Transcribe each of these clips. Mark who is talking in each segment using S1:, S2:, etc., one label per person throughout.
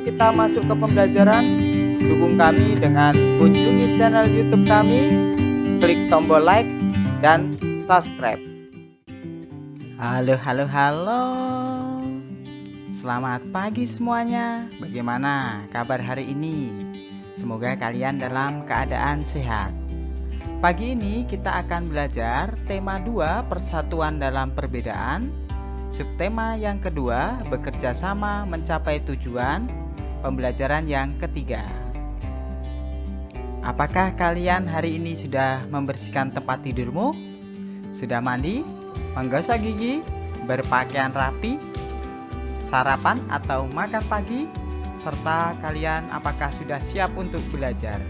S1: kita masuk ke pembelajaran, dukung kami dengan kunjungi channel YouTube kami, klik tombol like dan subscribe. Halo. Selamat pagi semuanya. Bagaimana kabar hari ini? Semoga kalian dalam keadaan sehat. Pagi ini kita akan belajar tema 2, persatuan dalam perbedaan. Subtema yang kedua, bekerja sama mencapai tujuan. Pembelajaran yang ketiga. Apakah kalian hari ini sudah membersihkan tempat tidurmu? Sudah mandi, menggosok gigi, berpakaian rapi, sarapan atau makan pagi? Serta kalian apakah sudah siap untuk belajar?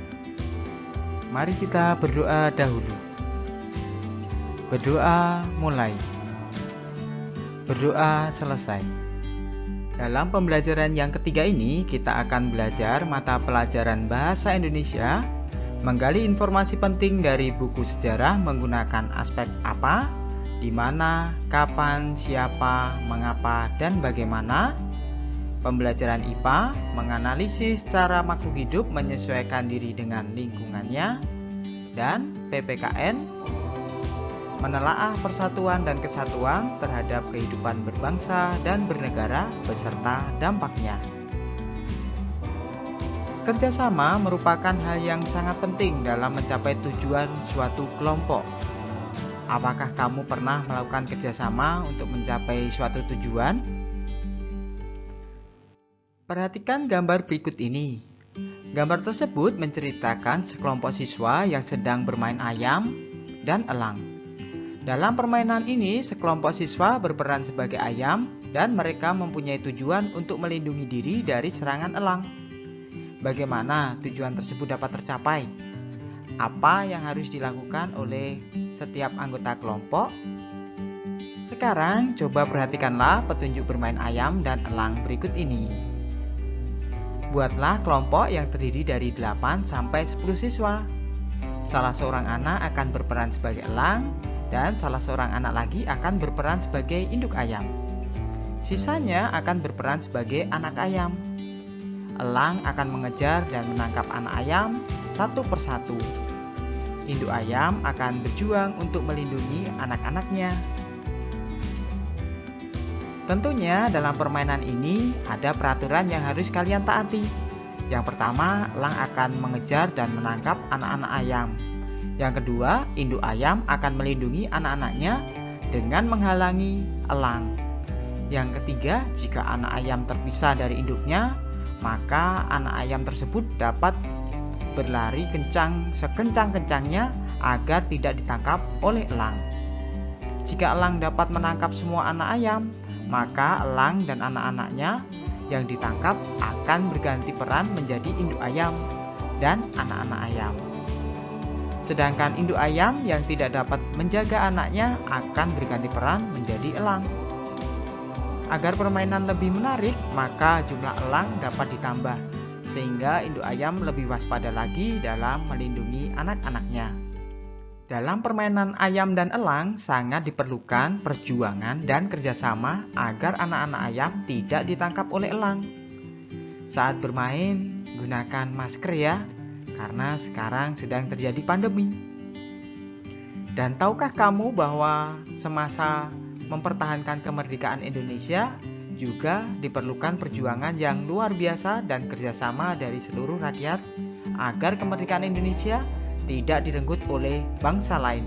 S1: Mari kita berdoa dahulu. Berdoa mulai. Berdoa selesai. Dalam pembelajaran yang ketiga ini, kita akan belajar mata pelajaran Bahasa Indonesia, menggali informasi penting dari buku sejarah menggunakan aspek apa, di mana, kapan, siapa, mengapa, dan bagaimana. Pembelajaran IPA, menganalisis cara makhluk hidup menyesuaikan diri dengan lingkungannya. Dan PPKN, menelaah persatuan dan kesatuan terhadap kehidupan berbangsa dan bernegara beserta dampaknya. Kerjasama merupakan hal yang sangat penting dalam mencapai tujuan suatu kelompok. Apakah kamu pernah melakukan kerjasama untuk mencapai suatu tujuan? Perhatikan gambar berikut ini. Gambar tersebut menceritakan sekelompok siswa yang sedang bermain ayam dan elang. Dalam permainan ini, sekelompok siswa berperan sebagai ayam dan mereka mempunyai tujuan untuk melindungi diri dari serangan elang. Bagaimana tujuan tersebut dapat tercapai? Apa yang harus dilakukan oleh setiap anggota kelompok? Sekarang coba perhatikanlah petunjuk bermain ayam dan elang berikut ini. Buatlah kelompok yang terdiri dari 8 sampai 10 siswa. Salah seorang anak akan berperan sebagai elang, dan salah seorang anak lagi akan berperan sebagai induk ayam. Sisanya akan berperan sebagai anak ayam. Elang akan mengejar dan menangkap anak ayam satu persatu. Induk ayam akan berjuang untuk melindungi anak-anaknya. Tentunya dalam permainan ini ada peraturan yang harus kalian taati. Yang pertama, elang akan mengejar dan menangkap anak-anak ayam. Yang kedua, induk ayam akan melindungi anak-anaknya dengan menghalangi elang. Yang ketiga, jika anak ayam terpisah dari induknya, maka anak ayam tersebut dapat berlari sekencang-kencangnya agar tidak ditangkap oleh elang. Jika elang dapat menangkap semua anak ayam, maka elang dan anak-anaknya yang ditangkap akan berganti peran menjadi induk ayam dan anak-anak ayam. Sedangkan induk ayam yang tidak dapat menjaga anaknya akan berganti peran menjadi elang. Agar permainan lebih menarik, maka jumlah elang dapat ditambah, sehingga induk ayam lebih waspada lagi dalam melindungi anak-anaknya. Dalam permainan ayam dan elang, sangat diperlukan perjuangan dan kerjasama agar anak-anak ayam tidak ditangkap oleh elang. Saat bermain, gunakan masker ya, karena sekarang sedang terjadi pandemi. Dan tahukah kamu bahwa semasa mempertahankan kemerdekaan Indonesia juga diperlukan perjuangan yang luar biasa dan kerjasama dari seluruh rakyat agar kemerdekaan Indonesia tidak direnggut oleh bangsa lain.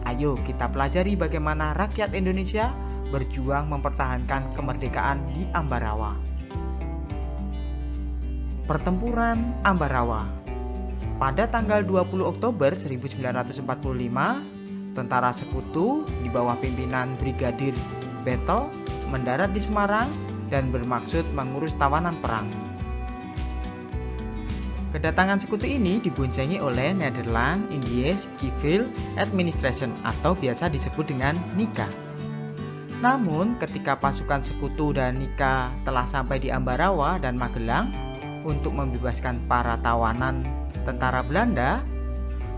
S1: Ayo kita pelajari bagaimana rakyat Indonesia berjuang mempertahankan kemerdekaan di Ambarawa. Pertempuran Ambarawa. Pada tanggal 20 Oktober 1945, tentara sekutu di bawah pimpinan Brigadir Battle mendarat di Semarang dan bermaksud mengurus tawanan perang. Kedatangan sekutu ini diboncengi oleh Netherlands Indies Civil Administration atau biasa disebut dengan NICA. Namun ketika pasukan sekutu dan NICA telah sampai di Ambarawa dan Magelang untuk membebaskan para tawanan tentara Belanda,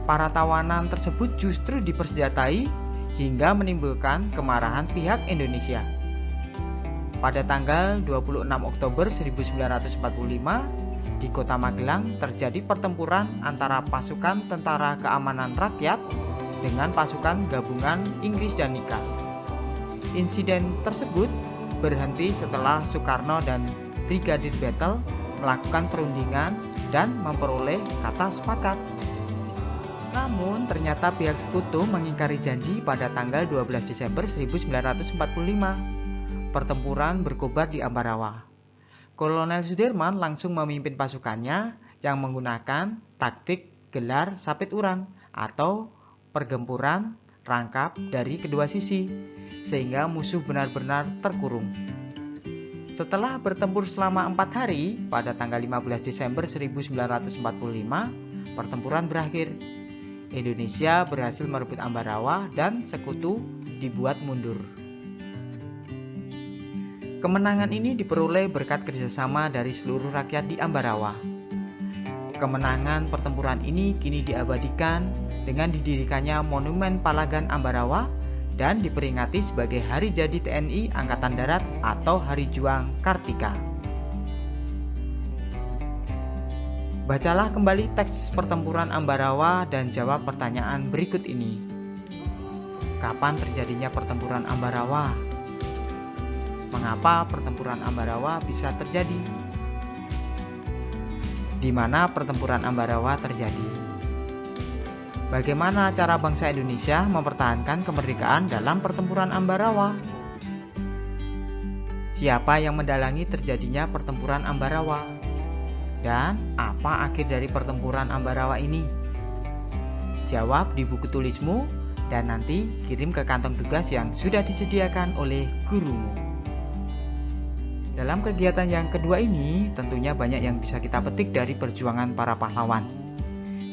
S1: para tawanan tersebut justru dipersenjatai hingga menimbulkan kemarahan pihak Indonesia. Pada tanggal 26 Oktober 1945, di Kota Magelang terjadi pertempuran antara pasukan Tentara Keamanan Rakyat dengan pasukan gabungan Inggris dan Nika. Insiden tersebut berhenti setelah Soekarno dan Brigadir Battle melakukan perundingan dan memperoleh kata sepakat. Namun ternyata pihak sekutu mengingkari janji pada tanggal 12 Desember 1945. Pertempuran berkobar di Ambarawa. Kolonel Sudirman langsung memimpin pasukannya yang menggunakan taktik gelar sapit urang atau pergempuran rangkap dari kedua sisi, sehingga musuh benar-benar terkurung. Setelah bertempur selama 4 hari, pada tanggal 15 Desember 1945, pertempuran berakhir. Indonesia berhasil merebut Ambarawa dan sekutu dibuat mundur. Kemenangan ini diperoleh berkat kerjasama dari seluruh rakyat di Ambarawa. Kemenangan pertempuran ini kini diabadikan dengan didirikannya Monumen Palagan Ambarawa dan diperingati sebagai Hari Jadi TNI Angkatan Darat atau Hari Juang Kartika. Bacalah kembali teks pertempuran Ambarawa dan jawab pertanyaan berikut ini. Kapan terjadinya pertempuran Ambarawa? Mengapa pertempuran Ambarawa bisa terjadi? Di mana pertempuran Ambarawa terjadi? Bagaimana cara bangsa Indonesia mempertahankan kemerdekaan dalam pertempuran Ambarawa? Siapa yang mendalangi terjadinya pertempuran Ambarawa? Dan apa akhir dari pertempuran Ambarawa ini? Jawab di buku tulismu dan nanti kirim ke kantong tugas yang sudah disediakan oleh gurumu. Dalam kegiatan yang kedua ini, tentunya banyak yang bisa kita petik dari perjuangan para pahlawan.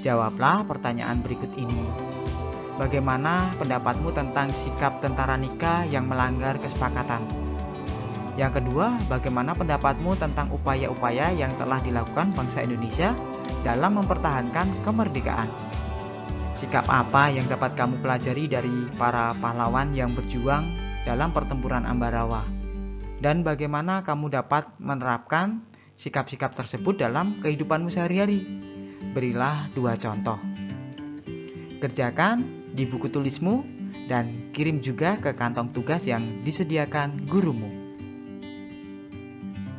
S1: Jawablah pertanyaan berikut ini. Bagaimana pendapatmu tentang sikap tentara Nika yang melanggar kesepakatan? Yang kedua, bagaimana pendapatmu tentang upaya-upaya yang telah dilakukan bangsa Indonesia dalam mempertahankan kemerdekaan? Sikap apa yang dapat kamu pelajari dari para pahlawan yang berjuang dalam pertempuran Ambarawa? Dan bagaimana kamu dapat menerapkan sikap-sikap tersebut dalam kehidupanmu sehari-hari? Berilah 2 contoh. Kerjakan di buku tulismu dan kirim juga ke kantong tugas yang disediakan gurumu.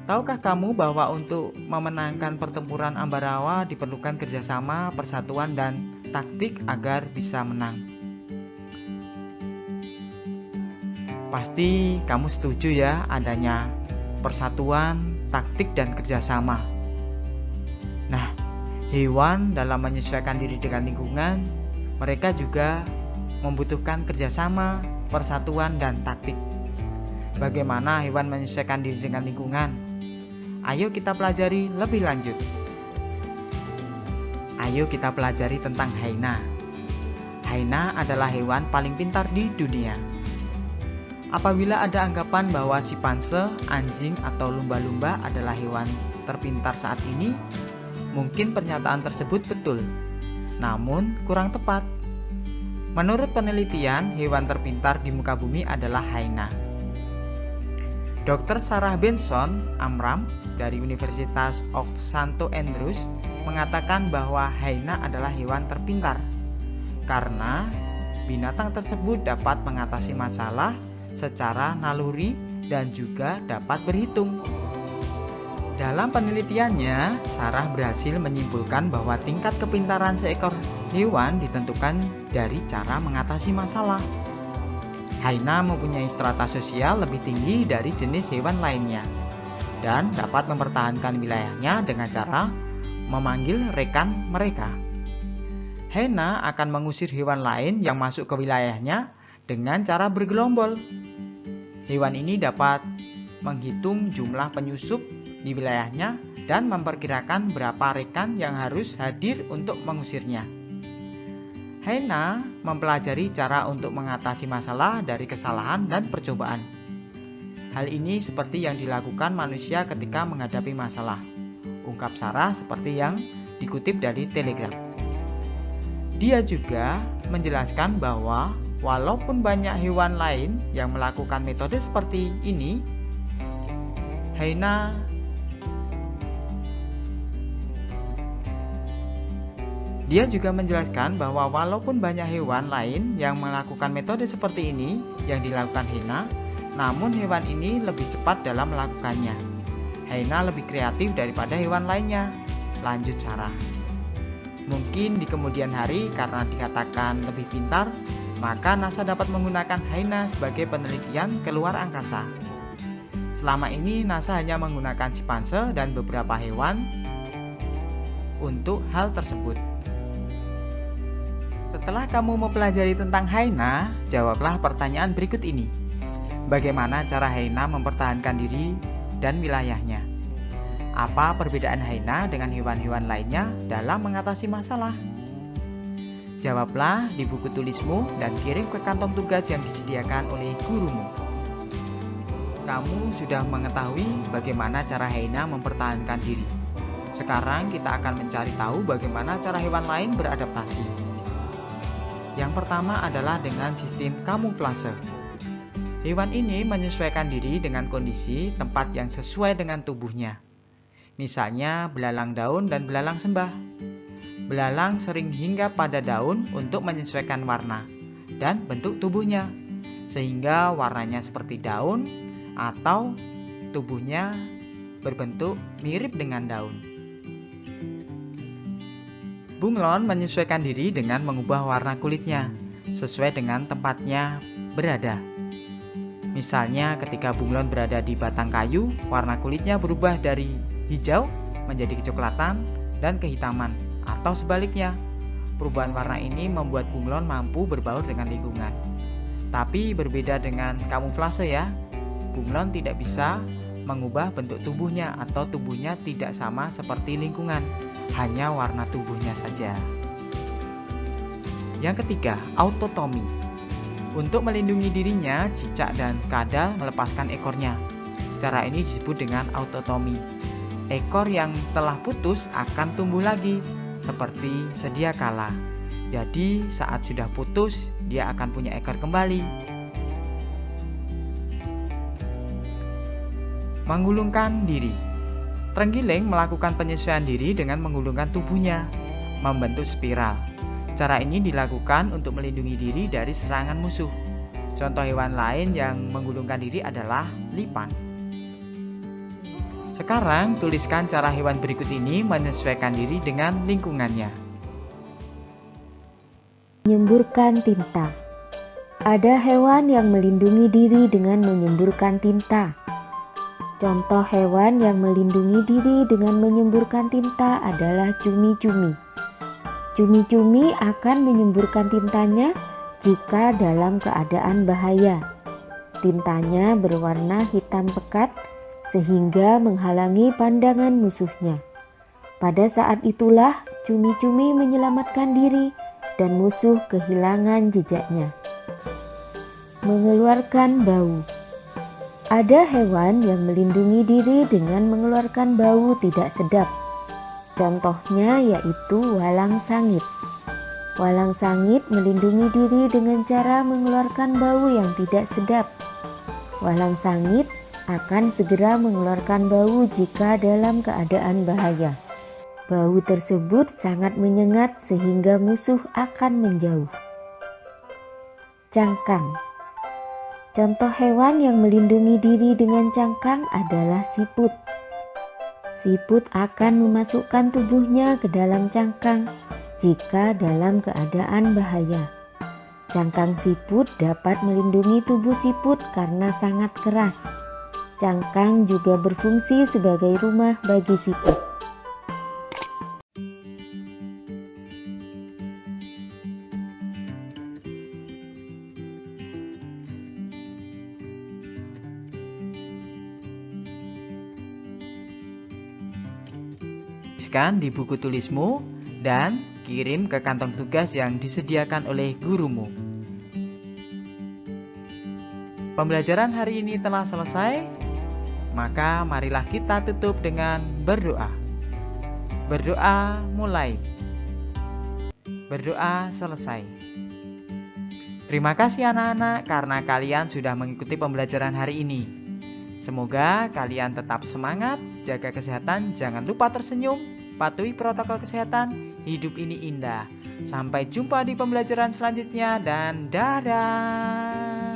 S1: Tahukah kamu bahwa untuk memenangkan pertempuran Ambarawa diperlukan kerjasama, persatuan, dan taktik agar bisa menang? Pasti kamu setuju ya adanya persatuan, taktik, dan kerjasama. Nah, hewan dalam menyesuaikan diri dengan lingkungan, mereka juga membutuhkan kerjasama, persatuan, dan taktik. Bagaimana hewan menyesuaikan diri dengan lingkungan? Ayo kita pelajari lebih lanjut. Ayo kita pelajari tentang hyena. Hyena adalah hewan paling pintar di dunia. Apabila ada anggapan bahwa simpanse, anjing, atau lumba-lumba adalah hewan terpintar saat ini, mungkin pernyataan tersebut betul, namun kurang tepat. Menurut penelitian, hewan terpintar di muka bumi adalah hyena. Dr. Sarah Benson Amram dari Universitas of St. Andrews mengatakan bahwa hyena adalah hewan terpintar karena binatang tersebut dapat mengatasi masalah secara naluri dan juga dapat berhitung. Dalam penelitiannya, Sarah berhasil menyimpulkan bahwa tingkat kepintaran seekor hewan ditentukan dari cara mengatasi masalah. Hyena mempunyai strata sosial lebih tinggi dari jenis hewan lainnya dan dapat mempertahankan wilayahnya dengan cara memanggil rekan mereka. Hyena akan mengusir hewan lain yang masuk ke wilayahnya dengan cara bergelombol. Hewan ini dapat menghitung jumlah penyusup di wilayahnya dan memperkirakan berapa rekan yang harus hadir untuk mengusirnya. Hyena mempelajari cara untuk mengatasi masalah dari kesalahan dan percobaan. Hal ini seperti yang dilakukan manusia ketika menghadapi masalah. Ungkap Sarah seperti yang dikutip dari Telegraph. Dia juga menjelaskan bahwa walaupun banyak hewan lain yang melakukan metode seperti ini, Haina Dia juga menjelaskan bahwa walaupun banyak hewan lain yang melakukan metode seperti ini yang dilakukan Haina, namun hewan ini lebih cepat dalam melakukannya. Haina lebih kreatif daripada hewan lainnya. Lanjut Sarah. Mungkin di kemudian hari karena dikatakan lebih pintar, maka NASA dapat menggunakan Haina sebagai penelitian keluar angkasa. Selama ini NASA hanya menggunakan simpanse dan beberapa hewan untuk hal tersebut. Setelah kamu mempelajari tentang Haina, jawablah pertanyaan berikut ini. Bagaimana cara Haina mempertahankan diri dan wilayahnya? Apa perbedaan Haina dengan hewan-hewan lainnya dalam mengatasi masalah? Jawablah di buku tulismu dan kirim ke kantong tugas yang disediakan oleh gurumu. Kamu sudah mengetahui bagaimana cara Haina mempertahankan diri. Sekarang kita akan mencari tahu bagaimana cara hewan lain beradaptasi. Yang pertama adalah dengan sistem kamuflase. Hewan ini menyesuaikan diri dengan kondisi tempat yang sesuai dengan tubuhnya. Misalnya belalang daun dan belalang sembah. Belalang sering hinggap pada daun untuk menyesuaikan warna dan bentuk tubuhnya, sehingga warnanya seperti daun atau tubuhnya berbentuk mirip dengan daun. Bunglon menyesuaikan diri dengan mengubah warna kulitnya sesuai dengan tempatnya berada. Misalnya ketika bunglon berada di batang kayu, warna kulitnya berubah dari hijau menjadi kecoklatan dan kehitaman, atau sebaliknya. Perubahan warna ini membuat bunglon mampu berbaur dengan lingkungan. Tapi berbeda dengan kamuflase ya, bunglon tidak bisa mengubah bentuk tubuhnya atau tubuhnya tidak sama seperti lingkungan, hanya warna tubuhnya saja. Yang ketiga, autotomi. Untuk melindungi dirinya, cicak dan kadal melepaskan ekornya. Cara ini disebut dengan autotomi. Ekor yang telah putus akan tumbuh lagi, seperti sedia kala. Jadi saat sudah putus, dia akan punya ekor kembali. Menggulungkan diri. Terenggiling melakukan penyesuaian diri dengan menggulungkan tubuhnya, membentuk spiral. Cara ini dilakukan untuk melindungi diri dari serangan musuh. Contoh hewan lain yang menggulungkan diri adalah lipan. Sekarang tuliskan cara hewan berikut ini menyesuaikan diri dengan lingkungannya.
S2: Menyemburkan tinta. Ada hewan yang melindungi diri dengan menyemburkan tinta. Contoh hewan yang melindungi diri dengan menyemburkan tinta adalah cumi-cumi. Cumi-cumi akan menyemburkan tintanya jika dalam keadaan bahaya. Tintanya berwarna hitam pekat sehingga menghalangi pandangan musuhnya. Pada saat itulah cumi-cumi menyelamatkan diri dan musuh kehilangan jejaknya. Mengeluarkan bau. Ada hewan yang melindungi diri dengan mengeluarkan bau tidak sedap. Contohnya yaitu walang sangit. Walang sangit melindungi diri dengan cara mengeluarkan bau yang tidak sedap. Walang sangit akan segera mengeluarkan bau jika dalam keadaan bahaya. Bau tersebut sangat menyengat sehingga musuh akan menjauh. Cangkang. Contoh hewan yang melindungi diri dengan cangkang adalah siput. Siput akan memasukkan tubuhnya ke dalam cangkang jika dalam keadaan bahaya. Cangkang siput dapat melindungi tubuh siput karena sangat keras. Cangkang juga berfungsi sebagai rumah bagi siput.
S1: Tuliskan di buku tulismu dan kirim ke kantong tugas yang disediakan oleh gurumu. Pembelajaran hari ini telah selesai, maka marilah kita tutup dengan berdoa. Berdoa mulai. Berdoa selesai. Terima kasih anak-anak karena kalian sudah mengikuti pembelajaran hari ini. Semoga kalian tetap semangat, jaga kesehatan, jangan lupa tersenyum, patuhi protokol kesehatan, hidup ini indah. Sampai jumpa di pembelajaran selanjutnya dan dadah.